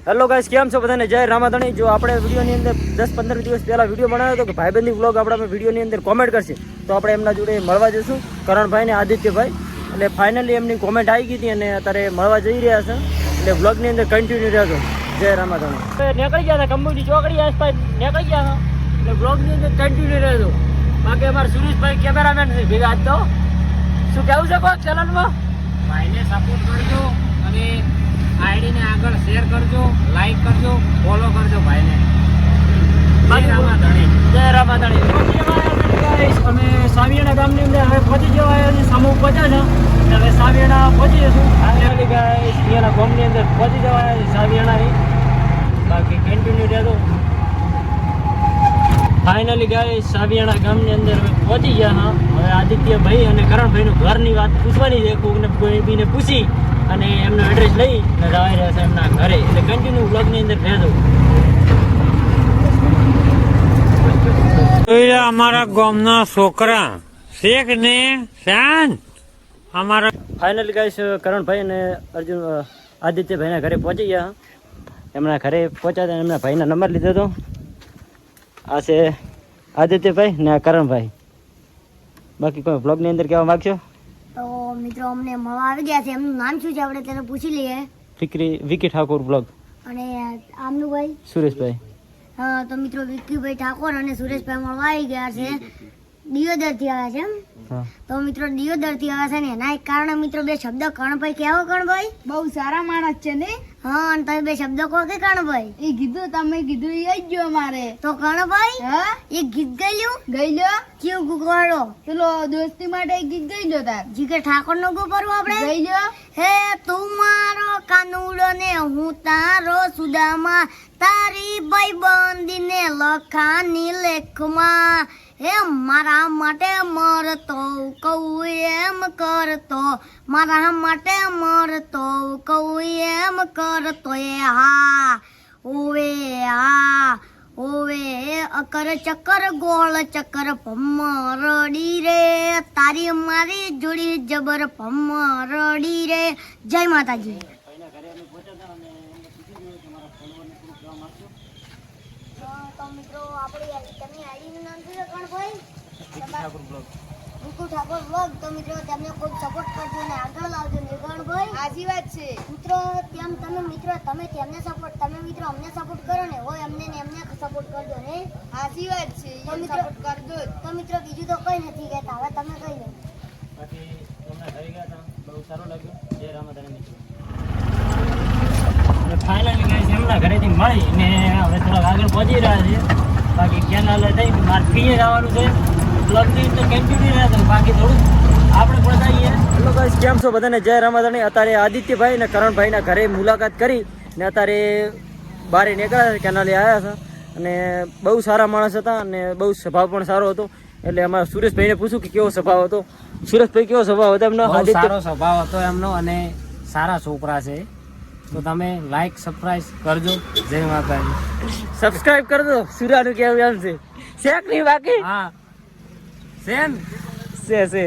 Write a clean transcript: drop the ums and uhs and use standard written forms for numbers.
Hello guys, કેમ છો બધાને? જય રામાધણી. જો આપણે વિડીયોની અંદર 10-15 દિવસ પહેલાં વિડીયો બનાવ્યો હતો કે ભાઈબંધી વ્લોગ આપણા વિડીયોની અંદર કોમેન્ટ કરશે, તો આપણે એમના જોડે મળવા જઈશું, કરણભાઈ ને આદિત્યભાઈ. એટલે ફાઇનલી એમની કોમેન્ટ આવી ગઈ હતી અને અત્યારે મળવા જઈ રહ્યા છે. એટલે વ્લોગની અંદર કન્ટિન્યુ રહેજો. જય રામાધણી. નીકળી ગયા હતા કંબુની ચોકડી આસપાસ, નીકળી ગયા હતા. એટલે વ્લોગની અંદર કન્ટિન્યુ રહેજો. બાકી અમારા સુરેશભાઈ કેમેરામેન છે ભેગા. આજ તો શું કહેવું છે કોઈ ચેનલમાં? ભાઈને સપોર્ટ કરજો અને આઈડીને આગળ શેર કરજો, લાઈક કરજો, ફોલો કરજો ભાઈને. જય રામાધણી. અમે સાવિયાણા ગામની અંદર હવે પહોંચી જવાય, સમૂહ પહોંચ્યા છે. હવે સાવિયાણા પહોંચી જશું. ફાઇનલી ગાઈસ અહીંયાના ગામની અંદર પહોંચી જવાય સાવિયાણાની. બાકી કન્ટિન્યુ રહેજો. ફાઇનલી ગાઈસ સાવિયાણા ગામની અંદર હવે પહોંચી ગયા. હા, હવે આદિત્યભાઈ અને કરણભાઈનું ઘરની વાત પૂછવાની છે. કોઈ બીને પૂછી અને એમનો એડ્રેસ લઈ અને જવાઈ રહ્યા છે એમના ઘરે. એટલે કન્ટિન્યુ બ્લોગની અંદર રહેજો. અમારા ગામના છોકરા શેખ ને શાન અમારા ફાઇનલી ગાઈસ કરણભાઈ અને અર્જુન આદિત્યભાઈના ઘરે પહોંચી ગયા. એમના ઘરે પહોંચ્યા હતા, એમના ભાઈના નંબર લીધો હતો. આ છે આદિત્યભાઈ ને આ કરણભાઈ. બાકી કોઈ બ્લોગની અંદર કહેવા માગશો? તો મિત્રો અમને મળવા આવી ગયા છે. એમનું નામ શું છે આપણે તેને પૂછી લઈએ. વિકી ઠાકોર બ્લોગ. અને આમનું ભાઈ સુરેશભાઈ. હા, તો મિત્રો વિકીભાઈ ઠાકોર અને સુરેશભાઈ મળવા આવી ગયા છે. દિયોદરથી આવ્યા છે એમ? હા. તો મિત્રો દિયોદરથી આવ્યા છે ને એના એક કારણે મિત્રો બે શબ્દ કર્ણભાઈ કહેવો. કર્ણભાઈ બહુ સારા માણસ છે ને. હા, અને તમે બે શબ્દ કહો કે કર્ણભાઈ? એ કીધું તમે કીધું એ જ જો મારે. તો કર્ણભાઈ હા, એક ગીત ગયેલું ગઈ લો. કેવું ગુગવાડો પેલો દોસ્તી માટે એક ગીત ગઈ લો તાર. જીગર ઠાકોર નું ગુ કરવું આપણે. ગઈ લો. હે તું મારો કાનુડો ને હું તારો સુદામા, તારી ભાઈબંધી ને લખાની લેખમાં. હે મારા માટે મરતો કહું એમ કરતો, મારા માટે મરતો કહું એમ કરતો. એ હા ઓવે હા ઓવે અકર ચક્કર ગોળ ચક્કર ભમરડી રે, તારી મારી જોડી જબર ભમરડી રે. જય માતાજી. તો મિત્રો આપણી તમે આઈડીનું નામ શું છે કર્ણભાઈ? વિકુ ઠાકોર બ્લોગ. તો મિત્રો તેમને ખૂબ સપોર્ટ કરજો ને આગળ લાવજો ને કર્ણભાઈ. સાચી વાત છે મિત્રો તેમ તમે મિત્રો તમે તેમને સપોર્ટ, તમે મિત્રો અમને સપોર્ટ કરો ને હોય અમને ને એમને સપોર્ટ કરજો ને. સાચી વાત છે. તો એમ મિત્રો સપોર્ટ કરજો જ. તો મિત્રો બીજું તો કઈ નથી કહેતા, હવે તમે કહી દો. બાકી એમના ઘરે ગયા હતા, બહુ સારું લાગ્યું. જય રામાધણી. ફાઇનલી ગાઈસ એમના ઘરેથી મળી ને હવે થોડાક આગળ પહોંચી રહ્યા છે. બાકી કેનાલ થઈ મારે ફીએ જવાનું છે. બ્લોગની અંદર કન્ટિન્યુ રહ્યા છે. બાકી થોડું આપણે પણ જઈએ. હેલો ગાઈસ, કેમ છો બધાને? જય રામાધણી. અત્યારે આદિત્યભાઈ અને કરણભાઈના ઘરે મુલાકાત કરી ને અત્યારે બહાર નીકળ્યા છે, કેનાલે આવ્યા છે. અને બહુ સારા માણસ હતા અને બહુ સ્વભાવ પણ સારો હતો. એટલે અમારા સુરેશભાઈને પૂછ્યું કે કેવો સ્વભાવ હતો. સુરેશભાઈ કેવો સ્વભાવ હતો એમનો? બહુ સારો સ્વભાવ હતો એમનો અને સારા છોકરા છે. તો તમે લાઈક સબસ્ક્રાઇબ કરજો. જય માતાજી. સબસ્ક્રાઇબ કરજો. સુરાનું કેવું એમ છે શેક નહીં બાકી હા સેમ છે.